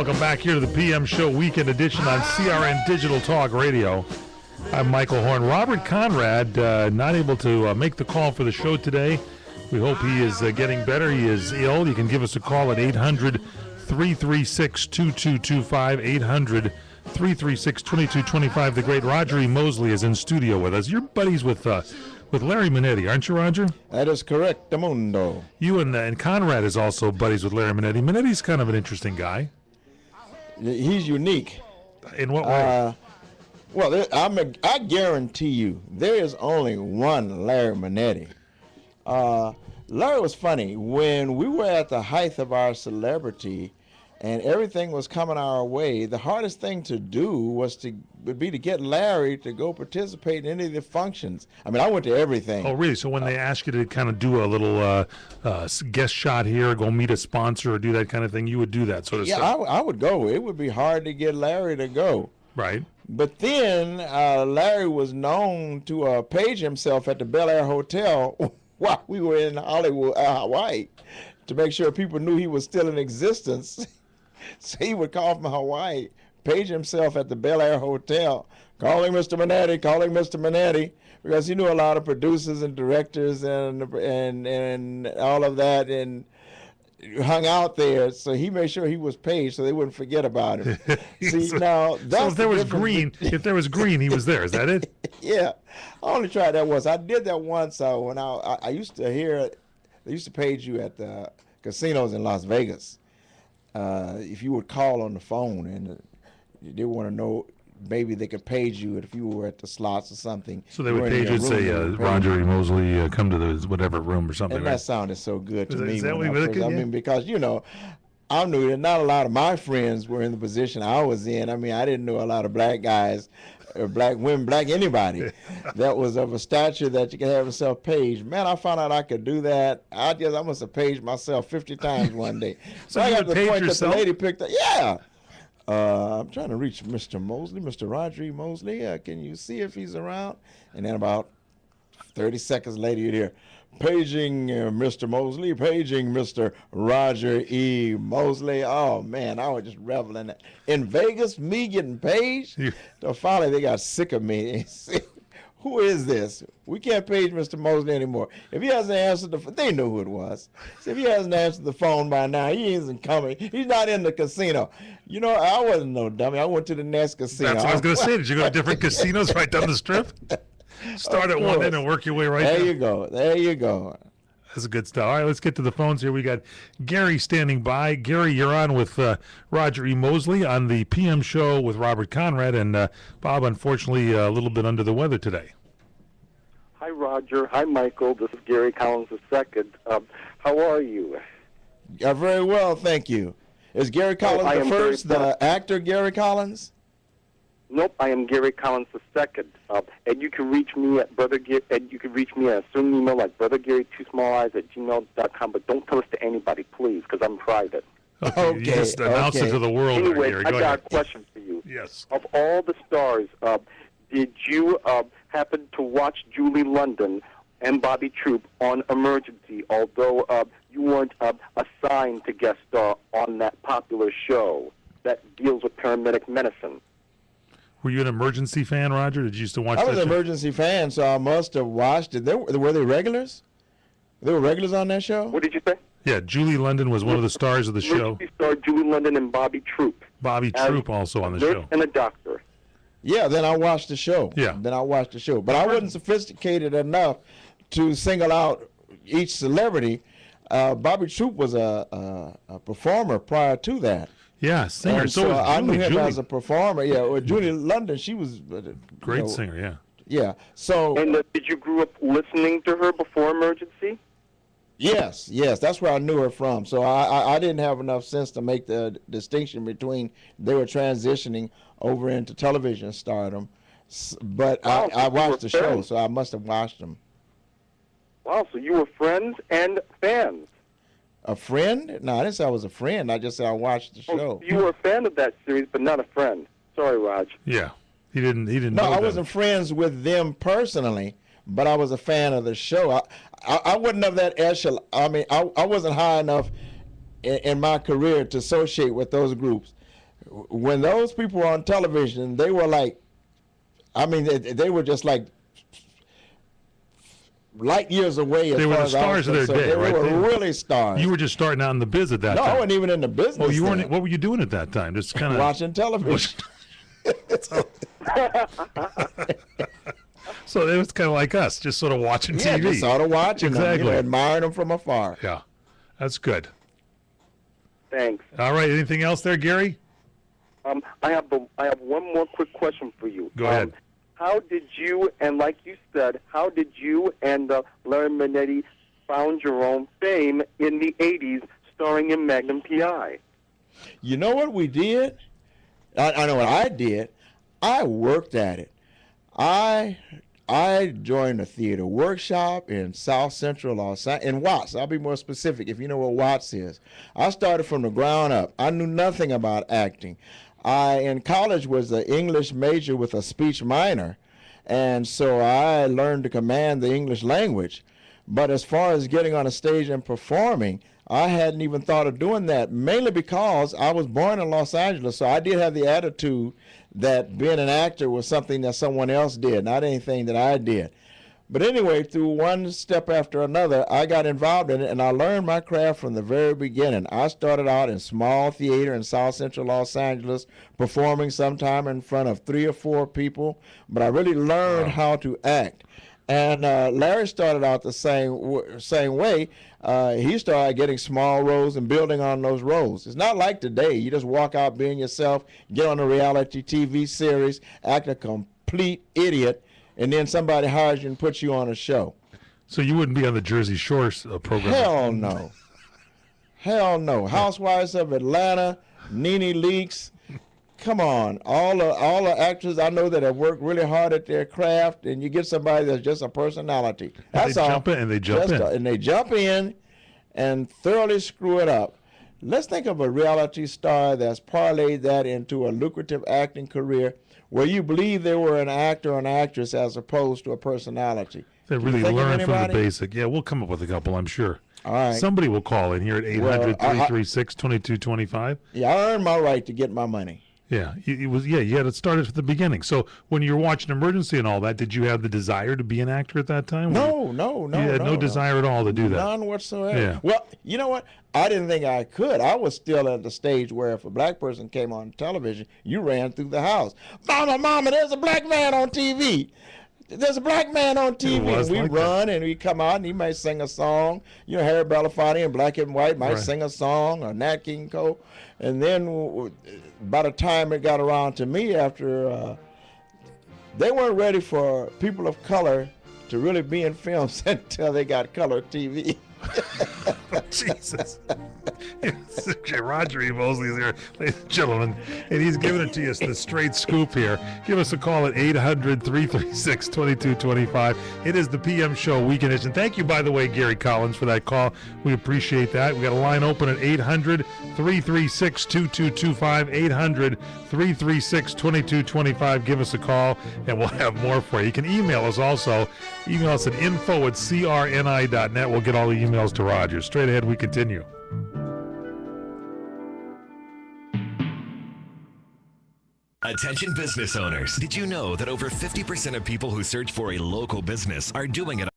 Welcome back here to the PM Show Weekend Edition on CRN Digital Talk Radio. I'm Michael Horn. Robert Conrad, not able to make the call for the show today. We hope he is getting better. He is ill. You can give us a call at 800-336-2225, 800-336-2225. The great Roger E. Mosley is in studio with us. You're buddies with Larry Minetti, aren't you, Roger? That is correct, Mundo. You and Conrad is also buddies with Larry Minetti. Minetti's kind of an interesting guy. He's unique. In what way? Well, I guarantee you, there is only one Larry Minetti. Larry was funny. When we were at the height of our celebrity and everything was coming our way, the hardest thing to do would be to get Larry to go participate in any of the functions. I mean, I went to everything. Oh, really? So when they ask you to kind of do a little guest shot here, go meet a sponsor or do that kind of thing, you would do that sort of stuff? Yeah, I would go. It would be hard to get Larry to go. Right. But then Larry was known to page himself at the Bel Air Hotel while we were in Hollywood, Hawaii, to make sure people knew he was still in existence. So he would call from Hawaii, page himself at the Bel Air Hotel, calling Mr. Minetti, because he knew a lot of producers and directors and all of that, and hung out there. So he made sure he was paged so they wouldn't forget about him. See, now that's so if there was green, he was there. Is that it? Yeah, I only tried that once. I did that once when I used to hear they used to page you at the casinos in Las Vegas. If you would call on the phone and they want to know, maybe they could page you if you were at the slots or something. So they would page you and say, Roger E. Mosley, come to the whatever room or something. And right? That sounded so good to me. Is that what I mean, because, I knew that not a lot of my friends were in the position I was in. I mean, I didn't know a lot of black guys or black women, black anybody that was of a stature that you could have yourself paged. Man, I found out I could do that. I must have paged myself 50 times one day. So I got got the point yourself? that the lady picked up. Yeah. I'm trying to reach Mr. Mosley, Mr. Roger E. Mosley. Can you see if he's around? And then about 30 seconds later, you'd hear, paging Mr. Mosley, paging Mr. Roger E. Mosley. Oh, man, I was just reveling that. In Vegas, me getting paged, so finally they got sick of me. Who is this? We can't page Mr. Mosley anymore. If he hasn't answered they knew who it was. So if he hasn't answered the phone by now, he isn't coming. He's not in the casino. I wasn't no dummy. I went to the next casino. That's what I was going to say. Did you go to different casinos right down the strip? Start at one end and work your way right there. There you go. That's good stuff. All right, let's get to the phones here. We got Gary standing by. Gary, you're on with Roger E. Mosley on the PM Show with Robert Conrad, and Bob, unfortunately, a little bit under the weather today. Hi, Roger. Hi, Michael. This is Gary Collins II. How are you? Very well, thank you. Is Gary Collins the first, the actor Gary Collins? Nope, I am Gary Collins II. And you can reach me at a certain email like brothergary2smallies@gmail.com, but don't tell us to anybody, please, because I'm private. Okay. You just announce it to the world. Anyway, Gary. I got a question for you. Yes. Of all the stars, did you happen to watch Julie London and Bobby Troop on Emergency, although you weren't assigned to guest star on that popular show that deals with paramedic medicine? Were you an Emergency fan, Roger? Did you used to watch that I was show? an Emergency fan, so I must have watched it. Were they regulars? They were regulars on that show? What did you say? Yeah, Julie London was one of the stars of the show. Emergency star Julie London and Bobby Troop. Bobby Troop also on the show. And a doctor. Yeah, then I watched the show. Yeah. Then I watched the show. But I wasn't sophisticated enough to single out each celebrity. Bobby Troop was a performer prior to that. Yeah, singer. And so I knew him as a performer. Yeah, well, Julie London, she was great singer. Yeah. Yeah. So. And did you grow up listening to her before Emergency? Yes. That's where I knew her from. So I didn't have enough sense to make the distinction between they were transitioning over into television stardom. But wow, I watched the show, so I must have watched them. Wow, so you were friends and fans. A friend? No, I didn't say I was a friend. I just said I watched the show. You were a fan of that series, but not a friend. Sorry, Raj. Yeah, he didn't. No, I wasn't friends with them personally, but I was a fan of the show. I wasn't of that echelon. I mean, I wasn't high enough in my career to associate with those groups. when those people were on television, they were like, I mean, they were just like light years away. They were the stars of their day, they right? They were really stars. You were just starting out in the biz at that no, time. I wasn't even in the business. Oh, you weren't. then. What were you doing at that time? Just kind of Watching television. So it was kind of like us, just sort of watching Yeah, TV. just sort of watching them, Exactly. admiring them from afar. Yeah, that's good. Thanks. All right. Anything else there, Gary? I have one more quick question for you. Go ahead. How did you, and like you said, how did you and Larry Manetti found your own fame in the 80s starring in Magnum P.I.? You know what we did? I know what I did. I worked at it. I joined a theater workshop in South Central Los Angeles, in Watts. I'll be more specific if you know what Watts is. I started from the ground up. I knew nothing about acting. I, in college, was an English major with a speech minor, and so I learned to command the English language. But as far as getting on a stage and performing, I hadn't even thought of doing that, mainly because I was born in Los Angeles, so I did have the attitude that being an actor was something that someone else did, not anything that I did. But anyway, through one step after another, I got involved in it, and I learned my craft from the very beginning. I started out in small theater in South Central Los Angeles, performing sometime in front of 3 or 4 people, but I really learned how to act. And Larry started out the same way. He started getting small roles and building on those roles. It's not like today. You just walk out being yourself, get on a reality TV series, act a complete idiot, and then somebody hires you and puts you on a show. So you wouldn't be on the Jersey Shore program? Hell no. Hell no. Housewives of Atlanta, Nene Leakes. Come on, all the actors I know that have worked really hard at their craft, and you get somebody that's just a personality. That's all. They jump in. And they jump in and thoroughly screw it up. Let's think of a reality star that's parlayed that into a lucrative acting career where you believe they were an actor or an actress as opposed to a personality. They really learn from the basic. Yeah, we'll come up with a couple, I'm sure. All right. Somebody will call in here at 800-336-2225. Yeah, I earned my right to get my money. Yeah, you had it started at the beginning. So when you were watching Emergency and all that, did you have the desire to be an actor at that time? No. You had no desire at all to do that? None whatsoever. Yeah. Well, you know what? I didn't think I could. I was still at the stage where if a black person came on television, you ran through the house. Mama, there's a black man on TV. There's a black man on TV. And we run and we come out and he might sing a song. You know, Harry Belafonte and Black and White might sing a song, or Nat King Cole. And then by the time it got around to me, after they weren't ready for people of color to really be in films until they got color TV. Jesus. Roger E. Mosley's here, ladies and gentlemen, and he's giving it to you the straight scoop here. Give us a call at 800-336-2225. It is the PM Show Weekend Edition. Thank you, by the way, Gary Collins, for that call. We appreciate that. We got a line open at 800-336-2225, 800-336-2225. Give us a call, and we'll have more for you. You can email us also. Email us at info@crni.net. We'll get all the emails to Roger. Straight ahead, we continue. Attention business owners. Did you know that over 50% of people who search for a local business are doing it